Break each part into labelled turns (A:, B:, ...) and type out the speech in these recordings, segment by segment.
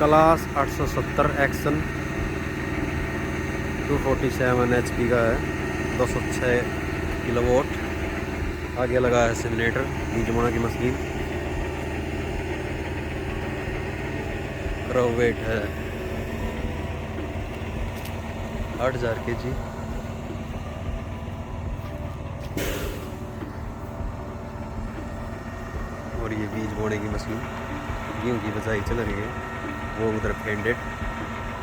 A: क्लास 870 एक्शन 247 HP का है, 206 किलोवाट। आगे लगा है सिमिनेटर, बीज बोना की मशीन। रो वेट है 8000 kg। और ये बीज बोने की मशीन, गेहूँ की बिजाई चल रही है। वो उधर फेंडेड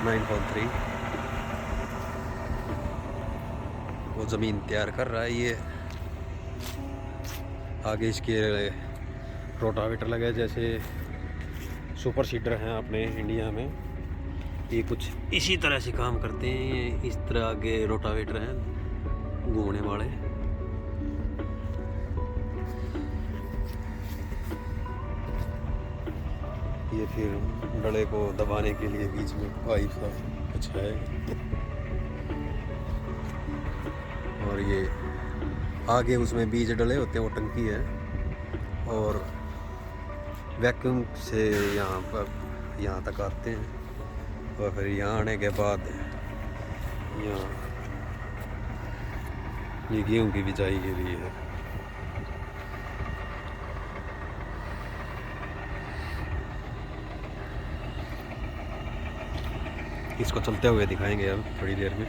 A: 9.3, वो ज़मीन तैयार कर रहा है। ये आगे इसके रोटावेटर लगे, जैसे सुपर सीडर हैं अपने इंडिया में, ये कुछ इसी तरह से काम करते हैं। ये इस तरह आगे रोटावेटर हैं घूमने वाले। ये फिर डले को दबाने के लिए बीच में पाइप सा कुछ है। और ये आगे उसमें बीज डले होते हैं, वो टंकी है। और वैक्यूम से यहाँ तक आते हैं। और फिर यहाँ आने के बाद यहाँ ये गेहूँ की बिजाई के लिए है। इसको चलते हुए दिखाएंगे अब थोड़ी देर में।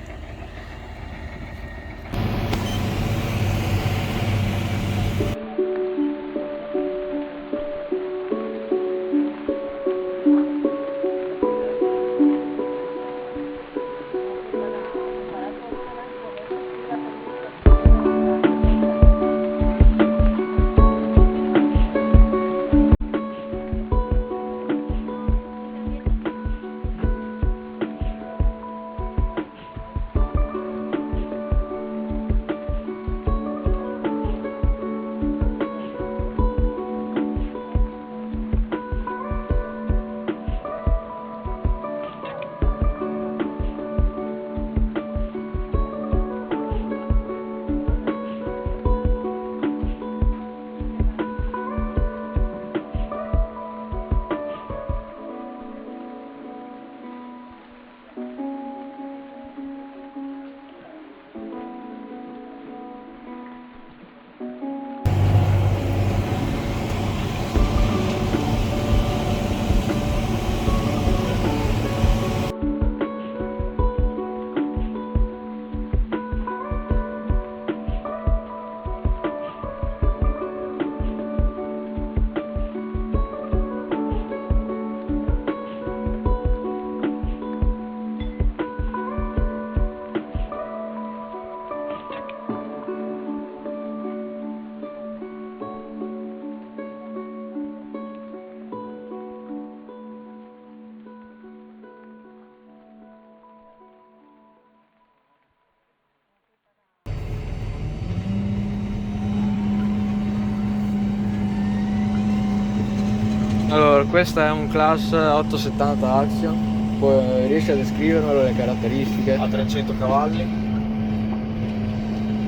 B: Allora, questa è un claas 870 axion, poi riesci a descrivermelo, le caratteristiche?
C: Ha 300 cavalli,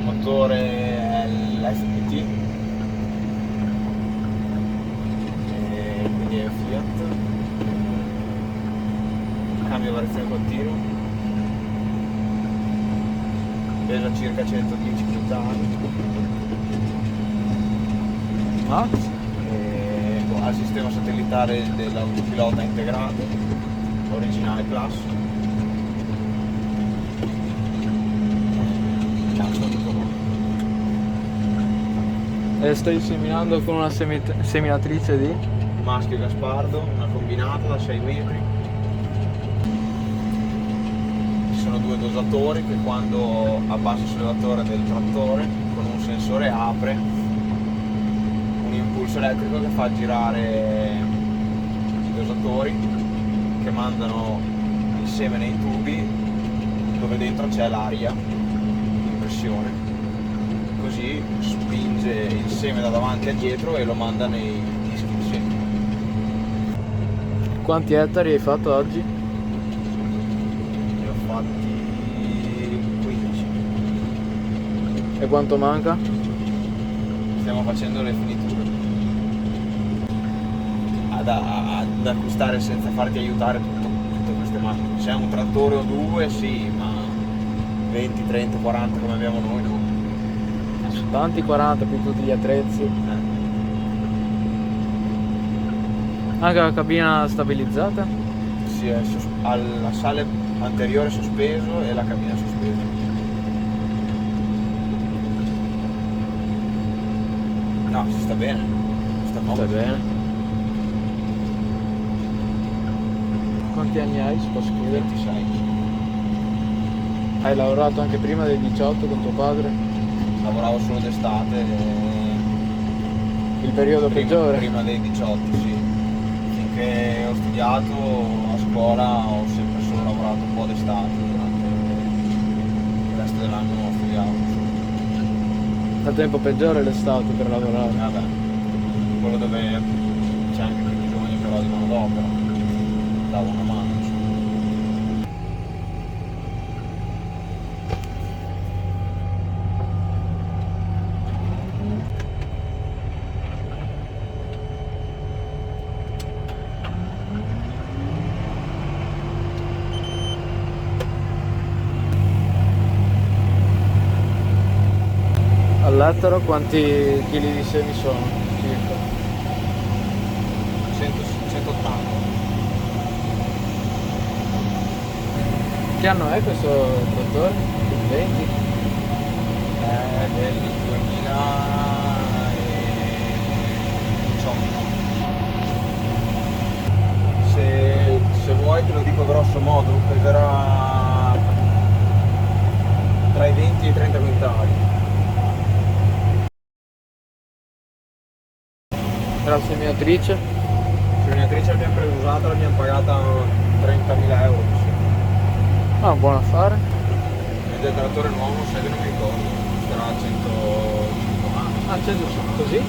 C: motore è l'FPT, quindi è Fiat, cambio a variazione continua, pesa circa 110 kg.
B: Ah?
C: Ha il sistema satellitare dell'autopilota integrato, originale class.
B: E stai seminando con una seminatrice di?
C: Maschio Gaspardo, una combinata da 6 metri. Ci sono due dosatori che quando abbassi il sollevatore del trattore con un sensore apre impulso elettrico che fa girare i dosatori che mandano il seme nei tubi dove dentro c'è l'aria in pressione, così spinge il seme da davanti a dietro e lo manda nei dischi di seme.
B: Quanti ettari hai fatto oggi?
C: Ne ho fatti 15.
B: E quanto manca?
C: Stiamo facendo le finiture. ad acquistare senza farti aiutare tutte queste macchine. Se è un trattore o due sì, ma 20, 30, 40 come abbiamo noi no.
B: Sono tanti 40 più tutti gli attrezzi. Anche la cabina stabilizzata?
C: Sì, è alla sale anteriore sospeso e la cabina sospesa. No, si sta bene, sta
B: Sta
C: comodo.
B: bene. Quanti anni hai, si può scrivere?
C: 26.
B: Hai lavorato anche prima dei 18 con tuo padre?
C: Lavoravo solo d'estate.
B: Il periodo peggiore?
C: Prima dei 18, sì. Finché ho studiato a scuola ho sempre solo lavorato un po' d'estate, durante il resto dell'anno ho studiato.
B: Il tempo peggiore è l'estate per lavorare.
C: Vabbè, quello dove c'è anche più bisogno però di manodopera, davo una mano insomma.
B: All'ettaro quanti chili di semi sono? Circa.
C: 180.
B: Che anno è questo trattore? 20?
C: È del 2018. Se vuoi te lo dico grosso modo, peserà tra i 20 e i 30 quintali.
B: La seminatrice?
C: La seminatrice l'abbiamo presa usata, l'abbiamo pagata 30.000 euro.
B: Ah, buon affare.
C: E del trattore nuovo, sai che non mi ricordo, costerà 150.
B: Ah, c'è giusto così?